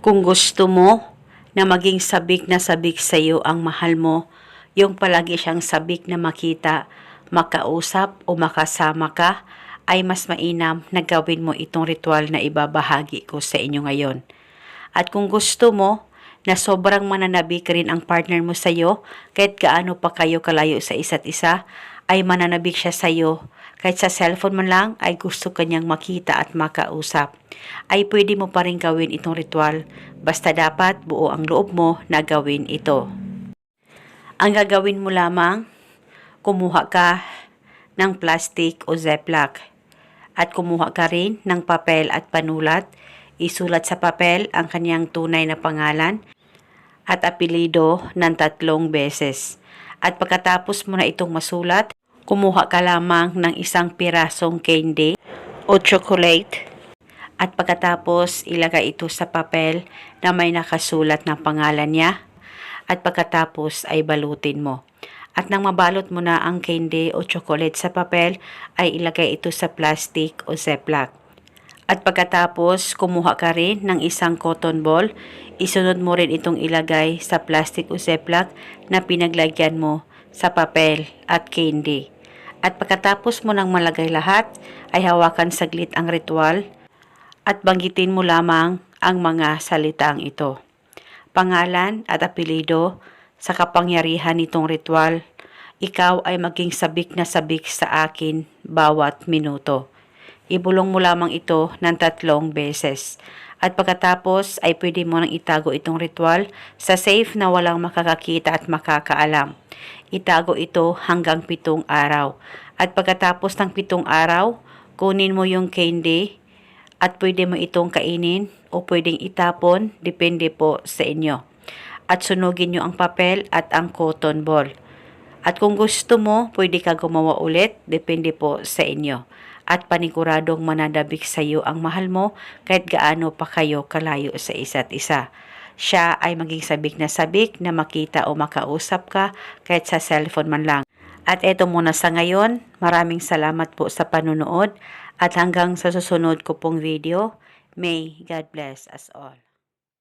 Kung gusto mo na maging sabik na sabik sa iyo ang mahal mo, yung palagi siyang sabik na makita, makausap o makasama ka, ay mas mainam na gawin mo itong ritual na ibabahagi ko sa inyo ngayon. At kung gusto mo na sobrang mananabik rin ang partner mo sa iyo, kahit gaano pa kayo kalayo sa isa't isa, ay mananabik siya sa iyo. Kahit sa cellphone mo lang ay gusto kanyang makita at makausap, ay pwede mo pa rin gawin itong ritual. Basta dapat buo ang loob mo na gawin ito. Ang gagawin mo lamang, kumuha ka ng plastic o ziplock at kumuha ka rin ng papel at panulat. Isulat sa papel ang kanyang tunay na pangalan at apelido ng 3 beses. At pagkatapos mo na itong masulat, kumuha ka lamang ng isang pirasong candy o chocolate at pagkatapos ilagay ito sa papel na may nakasulat na pangalan niya at pagkatapos ay balutin mo. At nang mabalot mo na ang candy o chocolate sa papel, ay ilagay ito sa plastic o ziplock. At pagkatapos, kumuha ka rin ng isang cotton ball, isunod mo rin itong ilagay sa plastic o ziplock na pinaglagyan mo sa papel at candy. At pagkatapos mo nang malagay lahat, ay hawakan saglit ang ritual at banggitin mo lamang ang mga salitang ito. Pangalan at apelido sa kapangyarihan nitong ritual, ikaw ay maging sabik na sabik sa akin bawat minuto. Ibulong mo lamang ito ng 3 beses. At pagkatapos ay pwede mo nang itago itong ritual sa safe na walang makakakita at makakaalam. Itago ito hanggang 7 araw. At pagkatapos ng 7 araw, kunin mo yung candy at pwede mo itong kainin o pwedeng itapon, depende po sa inyo. At sunugin nyo ang papel at ang cotton ball. At kung gusto mo, pwede ka gumawa ulit, depende po sa inyo. At paniguradong mananabik sa iyo ang mahal mo kahit gaano pa kayo kalayo sa isa't isa. Siya ay maging sabik na makita o makausap ka kahit sa cellphone man lang. At eto muna sa ngayon, maraming salamat po sa panunood at hanggang sa susunod ko pong video, may God bless us all.